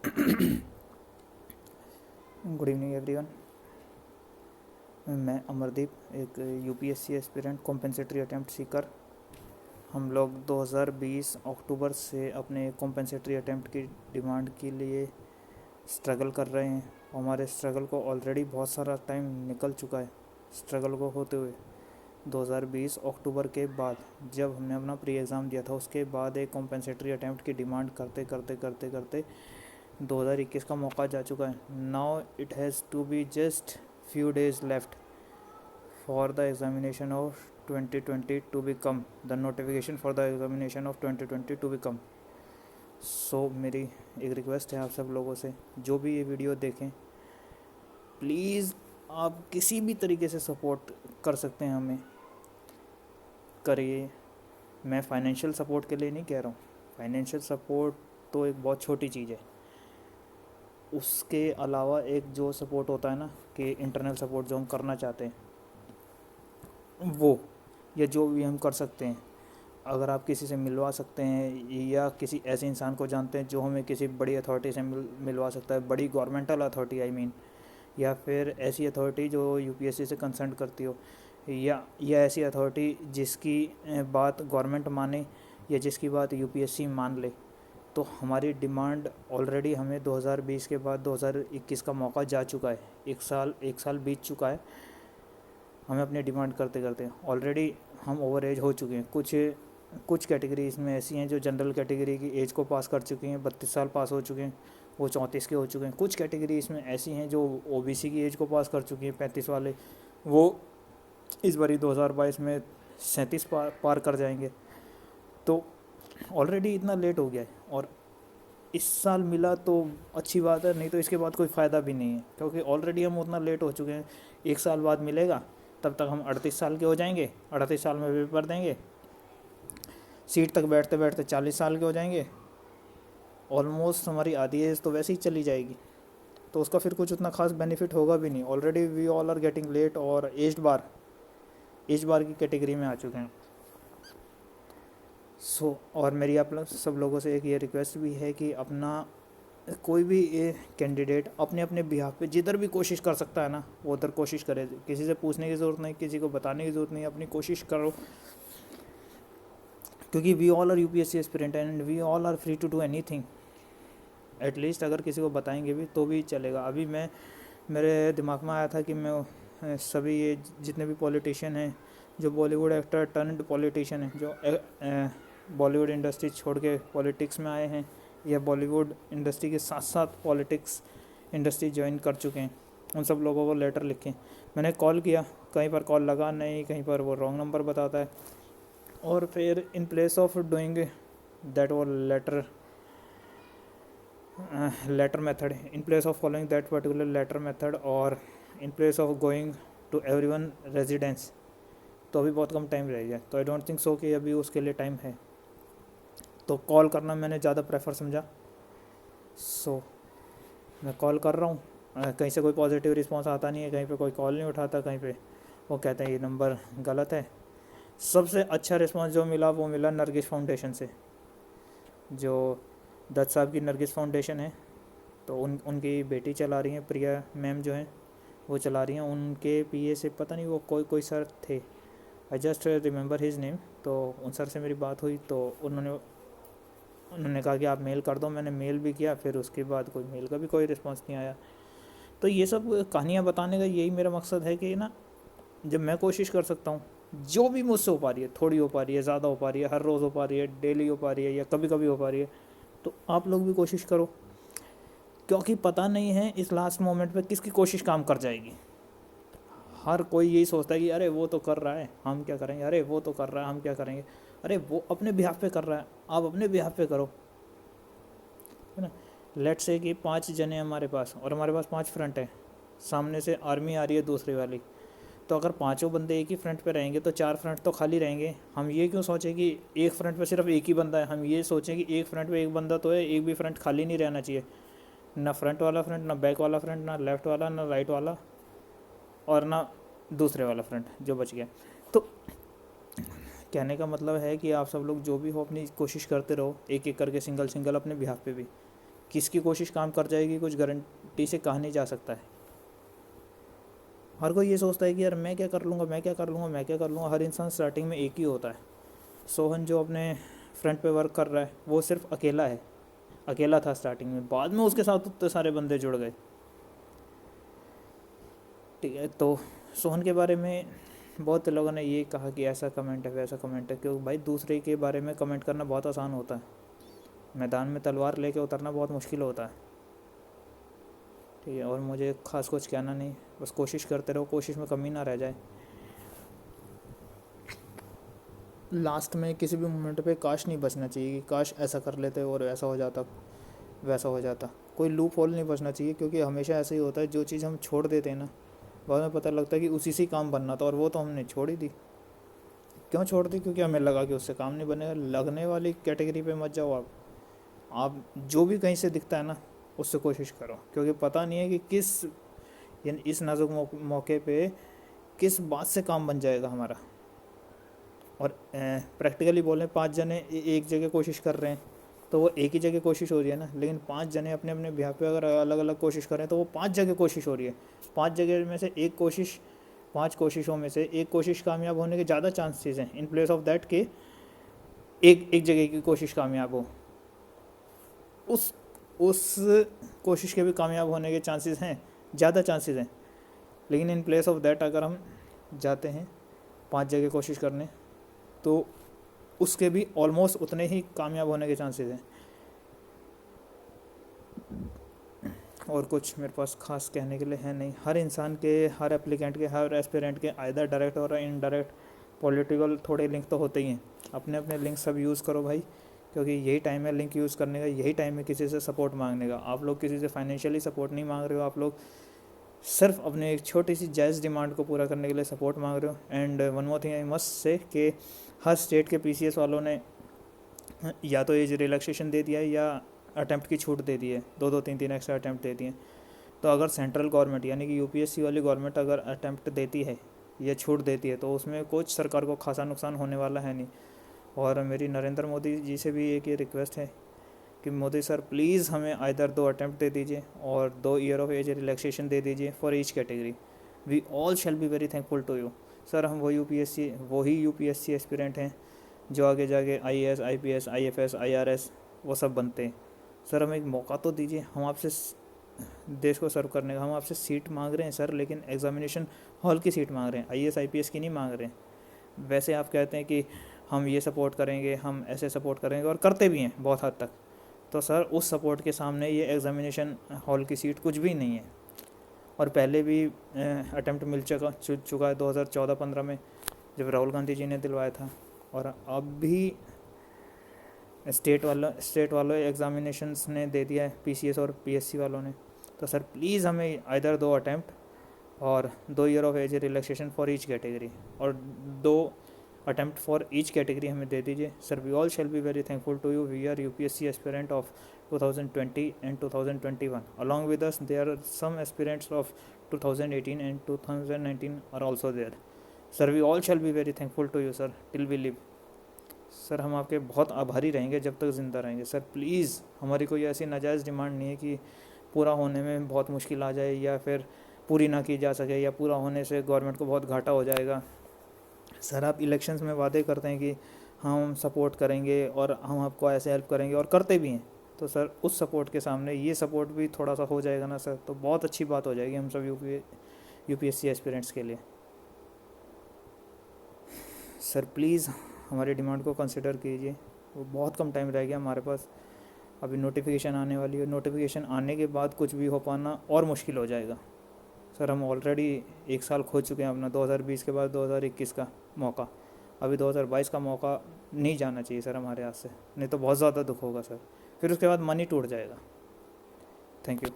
Good evening everyone. मैं अमरदीप, एक UPSC aspirant compensatory attempt Sikar. हम लोग 2020 अक्टूबर से अपने कॉम्पेंसेटरी अटैम्प्ट की डिमांड के लिए स्ट्रगल कर रहे हैं। हमारे स्ट्रगल को ऑलरेडी बहुत सारा टाइम निकल चुका है। स्ट्रगल को होते हुए 2020 अक्टूबर के बाद, जब हमने अपना प्री एग्ज़ाम दिया था, उसके बाद एक कॉम्पेंसेटरी अटैम्प्ट की डिमांड करते करते करते करते 2021 का मौका जा चुका है। Now it has to be just few days left for the examination of 2020 to become the notification for the examination of 2020 to become। सो मेरी एक रिक्वेस्ट है आप सब लोगों से, जो भी ये वीडियो देखें, प्लीज़ आप किसी भी तरीके से सपोर्ट कर सकते हैं, हमें करिए। मैं फाइनेंशियल सपोर्ट के लिए नहीं कह रहा हूँ, फाइनेंशियल सपोर्ट तो एक बहुत छोटी चीज़ है। उसके अलावा एक जो सपोर्ट होता है ना, कि इंटरनल सपोर्ट जो हम करना चाहते हैं वो, या जो भी हम कर सकते हैं, अगर आप किसी से मिलवा सकते हैं या किसी ऐसे इंसान को जानते हैं जो हमें किसी बड़ी अथॉरिटी से मिलवा सकता है, बड़ी गवर्नमेंटल अथॉरिटी आई मीन, या फिर ऐसी अथॉरिटी जो यूपीएससी से कंसर्न करती हो, या ऐसी अथॉरिटी जिसकी बात गवर्नमेंट माने या जिसकी बात यूपीएससी मान ले, तो हमारी डिमांड ऑलरेडी हमें 2020 के बाद 2021 का मौका जा चुका है। एक साल बीत चुका है हमें अपनी डिमांड करते करते। ऑलरेडी हम ओवर एज हो चुके हैं। कुछ कैटेगरीज में ऐसी हैं जो जनरल कैटेगरी की एज को पास कर चुकी हैं, 32 साल पास हो चुके हैं, वो 34 के हो चुके हैं। कुछ कैटेगरीज में ऐसी हैं जो ओबीसी की एज को पास कर चुकी हैं, 35 वाले, वो इस बारी 2022 में 37 पार कर जाएंगे। तो ऑलरेडी इतना लेट हो गया है, और इस साल मिला तो अच्छी बात है, नहीं तो इसके बाद कोई फ़ायदा भी नहीं है, क्योंकि ऑलरेडी हम उतना लेट हो चुके हैं। एक साल बाद मिलेगा, तब तक हम 38 साल के हो जाएंगे, 38 साल में पेपर देंगे, सीट तक बैठते बैठते 40 साल के हो जाएंगे। ऑलमोस्ट हमारी आधी एज तो वैसे ही चली जाएगी, तो उसका फिर कुछ उतना खास बेनिफिट होगा भी नहीं। Already we all are getting late, और एज बार की कैटेगरी में आ चुके हैं। और मेरी आप सब लोगों से एक ये रिक्वेस्ट भी है कि अपना कोई भी ये कैंडिडेट अपने अपने बिहाफ पे जिधर भी कोशिश कर सकता है ना, वो उधर कोशिश करे। किसी से पूछने की ज़रूरत नहीं, किसी को बताने की ज़रूरत नहीं, अपनी कोशिश करो, क्योंकि we all are UPSC aspirant and we all are free to do anything. At least अगर किसी को बताएंगे भी तो भी चलेगा। अभी मेरे दिमाग में आया था कि मैं सभी ये जितने भी पॉलिटिशियन हैं, जो बॉलीवुड एक्टर टर्न्ड पॉलिटिशियन हैं, जो बॉलीवुड इंडस्ट्री छोड़ के पॉलिटिक्स में आए हैं, या बॉलीवुड इंडस्ट्री के साथ साथ पॉलिटिक्स इंडस्ट्री ज्वाइन कर चुके हैं, उन सब लोगों को लेटर लिखें। मैंने कॉल किया, कहीं पर कॉल लगा नहीं, कहीं पर वो रॉन्ग नंबर बताता है, और फिर in place of doing that वो letter method, in place of following that particular letter method, और in place of going to everyone residence, तो अभी बहुत कम टाइम रह गया। तो आई डोंट थिंक सो कि अभी उसके लिए टाइम है, तो कॉल करना मैंने ज़्यादा प्रेफर समझा। मैं कॉल कर रहा हूँ, कहीं से कोई पॉजिटिव रिस्पांस आता नहीं है, कहीं पे कोई कॉल नहीं उठाता, कहीं पे वो कहते हैं ये नंबर गलत है। सबसे अच्छा रिस्पांस जो मिला वो मिला नरगिस फाउंडेशन से, जो दत्त साहब की नरगिस फाउंडेशन है, तो उनकी बेटी चला रही हैं, प्रिया मैम जो हैं वो चला रही हैं। उनके पीए से पता नहीं वो कोई सर थे, I just remember his name. तो उन सर से मेरी बात हुई, तो उन्होंने कहा कि आप मेल कर दो। मैंने मेल भी किया, फिर उसके बाद कोई मेल का भी कोई रिस्पांस नहीं आया। तो ये सब कहानियाँ बताने का यही मेरा मकसद है कि ना, जब मैं कोशिश कर सकता हूँ, जो भी मुझसे हो पा रही है, थोड़ी हो पा रही है, ज़्यादा हो पा रही है, हर रोज़ हो पा रही है, डेली हो पा रही है, या कभी कभी हो पा रही है, तो आप लोग भी कोशिश करो, क्योंकि पता नहीं है इस लास्ट मोमेंट पे किसकी कोशिश काम कर जाएगी। हर कोई यही सोचता है कि अरे वो तो कर रहा है, हम क्या करेंगे, अरे वो तो कर रहा है, हम क्या करेंगे, अरे वो अपने बिहाफ पे कर रहा है, आप अपने बिहाफ पे करो, है ना। लेट से कि 5 जने हमारे पास, और हमारे पास 5 फ्रंट है, सामने से आर्मी आ रही है दूसरी वाली, तो अगर 5 बंदे एक ही फ्रंट पे रहेंगे तो 4 फ्रंट तो खाली रहेंगे। हम ये क्यों सोचें कि एक फ्रंट पे सिर्फ एक ही बंदा है, हम ये सोचें कि एक फ्रंट पे एक बंदा तो है, एक भी फ्रंट खाली नहीं रहना चाहिए, ना फ्रंट वाला फ्रंट, ना बैक वाला फ्रंट, ना लेफ़्ट वाला, ना राइट वाला, और ना दूसरे वाला फ्रंट जो बच गया। तो कहने का मतलब है कि आप सब लोग जो भी हो अपनी कोशिश करते रहो, एक एक करके सिंगल अपने बिहाफ पे भी, किसकी कोशिश काम कर जाएगी कुछ गारंटी से कहा नहीं जा सकता है। हर कोई ये सोचता है कि यार मैं क्या कर लूँगा, मैं क्या कर लूँगा, मैं क्या कर लूँगा। हर इंसान स्टार्टिंग में एक ही होता है। सोहन जो अपने फ्रंट पे वर्क कर रहा है वो सिर्फ अकेला है, अकेला था स्टार्टिंग में, बाद में उसके साथ उतने सारे बंदे जुड़ गए। ठीक है, तो सोहन के बारे में बहुत लोगों ने ये कहा कि ऐसा कमेंट है वैसा कमेंट है, क्योंकि भाई दूसरे के बारे में कमेंट करना बहुत आसान होता है, मैदान में तलवार लेके उतरना बहुत मुश्किल होता है। ठीक है, और मुझे खास कुछ कहना नहीं, बस कोशिश करते रहो, कोशिश में कमी ना रह जाए। लास्ट में किसी भी मोमेंट पे काश नहीं बचना चाहिए कि काश ऐसा कर लेते और ऐसा हो जाता वैसा हो जाता। कोई लूप होल नहीं बचना चाहिए, क्योंकि हमेशा ऐसा ही होता है, जो चीज़ हम छोड़ देते हैं ना बाद में पता लगता है कि उसी से काम बनना था, और वो तो हमने छोड़ ही दी। क्यों छोड़ दी? क्योंकि हमें लगा कि उससे काम नहीं बनेगा। लगने वाली कैटेगरी पे मत जाओ आप जो भी कहीं से दिखता है ना उससे कोशिश करो, क्योंकि पता नहीं है कि किस यानी इस नाजुक मौके पे किस बात से काम बन जाएगा हमारा। और प्रैक्टिकली बोलें 5 जने एक जगह कोशिश कर रहे हैं तो वो एक ही जगह कोशिश हो रही है ना, लेकिन 5 जने अपने अपने बिहार पे अगर अलग अलग कोशिश करें तो वो 5 जगह कोशिश हो रही है। 5 जगह में से एक कोशिश 5 कोशिशों में से एक कोशिश कामयाब होने के ज़्यादा चांसेस हैं, इन प्लेस ऑफ दैट कि एक जगह की कोशिश कामयाब हो, उस कोशिश के भी कामयाब होने के चांसेस हैं, ज़्यादा चांसेस हैं। लेकिन इन प्लेस ऑफ दैट अगर हम जाते हैं 5 जगह कोशिश करने तो उसके भी ऑलमोस्ट उतने ही कामयाब होने के चांसेस हैं। और कुछ मेरे पास खास कहने के लिए है नहीं। हर इंसान के, हर एप्लीकेंट के, हर एस्पिरेंट के आइदर डायरेक्ट और इनडायरेक्ट पॉलिटिकल थोड़े लिंक तो होते ही हैं। अपने अपने लिंक सब यूज़ करो भाई, क्योंकि यही टाइम है लिंक यूज़ करने का, यही टाइम है किसी से सपोर्ट मांगने का। आप लोग किसी से फाइनेंशियली सपोर्ट नहीं मांग रहे हो, आप लोग सिर्फ अपने एक छोटी सी जायज़ डिमांड को पूरा करने के लिए सपोर्ट मांग रहे हो। And one more thing I must say कि हर स्टेट के पीसीएस वालों ने या तो एज रिलैक्सेशन दे दिया है या अटैम्प्ट की छूट दे दी है, 2-2 3-3 एक्स्ट्रा अटैम्प्ट दे दिए। तो अगर सेंट्रल गवर्नमेंट यानी कि यूपीएससी वाली गवर्नमेंट अगर अटैम्प्ट देती है या छूट देती है तो उसमें कुछ सरकार को खासा नुकसान होने वाला है नहीं। और मेरी नरेंद्र मोदी जी से भी एक ये रिक्वेस्ट है कि मोदी सर प्लीज़ हमें आइदर 2 अटैम्प्ट दे दीजिए और 2 ईयर ऑफ एज रिलैक्सेशन दे दीजिए for each category. We all shall be very thankful to you sir. हम वही यूपीएससी एस्पिरेंट हैं जो आगे जाके आईएएस, आईपीएस, आईएफएस, आईआरएस वो सब बनते हैं। सर हमें एक मौका तो दीजिए, हम आपसे देश को सर्व करने का, हम आपसे सीट मांग रहे हैं सर, लेकिन एग्जामिनेशन हॉल की सीट मांग रहे हैं, आईएएस आईपीएस की नहीं मांग रहे हैं। वैसे आप कहते हैं कि हम ये सपोर्ट करेंगे, हम ऐसे सपोर्ट करेंगे, और करते भी हैं बहुत हद तक। तो सर उस सपोर्ट के सामने ये एग्ज़ामिनेशन हॉल की सीट कुछ भी नहीं है। और पहले भी अटैम्प्ट मिल चुका है 2014-15 में जब राहुल गांधी जी ने दिलवाया था, और अब भी स्टेट वालों एग्ज़ामिनेशंस ने दे दिया है, पीसीएस और पीएससी वालों ने। तो सर प्लीज़ हमें आइदर 2 अटैम्प्ट और 2 year of age relaxation for each category और 2 अटैम्प्ट फॉर ईच कैटेगरी हमें दे दीजिए sir. We all shall be very thankful to you. We are UPSC aspirant of 2020 and 2021. Along with us, there are some aspirants of 2018 and 2019 are also there. Sir, we all shall be very thankful to you, sir, till we live. Sir हम आपके बहुत आभारी रहेंगे जब तक ज़िंदा रहेंगे। Sir please, हमारी कोई ऐसी नाजायज़ डिमांड नहीं है कि पूरा होने में बहुत मुश्किल आ जाए या फिर पूरी ना की जा सके या पूरा होने से गवर्नमेंट को बहुत घाटा हो जाएगा। सर आप इलेक्शंस में वादे करते हैं कि हम सपोर्ट करेंगे और हम आपको ऐसे हेल्प करेंगे, और करते भी हैं। तो सर उस सपोर्ट के सामने ये सपोर्ट भी थोड़ा सा हो जाएगा ना सर, तो बहुत अच्छी बात हो जाएगी हम सब यूपीएससी एस्पिरेंट्स के लिए। सर प्लीज़ हमारी डिमांड को कंसिडर कीजिए। वो बहुत कम टाइम रह गया हमारे पास, अभी नोटिफिकेशन आने वाली है। नोटिफिकेशन आने के बाद कुछ भी हो पाना और मुश्किल हो जाएगा। सर हम ऑलरेडी 1 साल खो चुके हैं अपना, 2020 के बाद 2021 का मौका। अभी 2022 का मौका नहीं जाना चाहिए सर हमारे हाथ से, नहीं तो बहुत ज़्यादा दुख होगा सर, फिर उसके बाद मन ही टूट जाएगा। Thank you.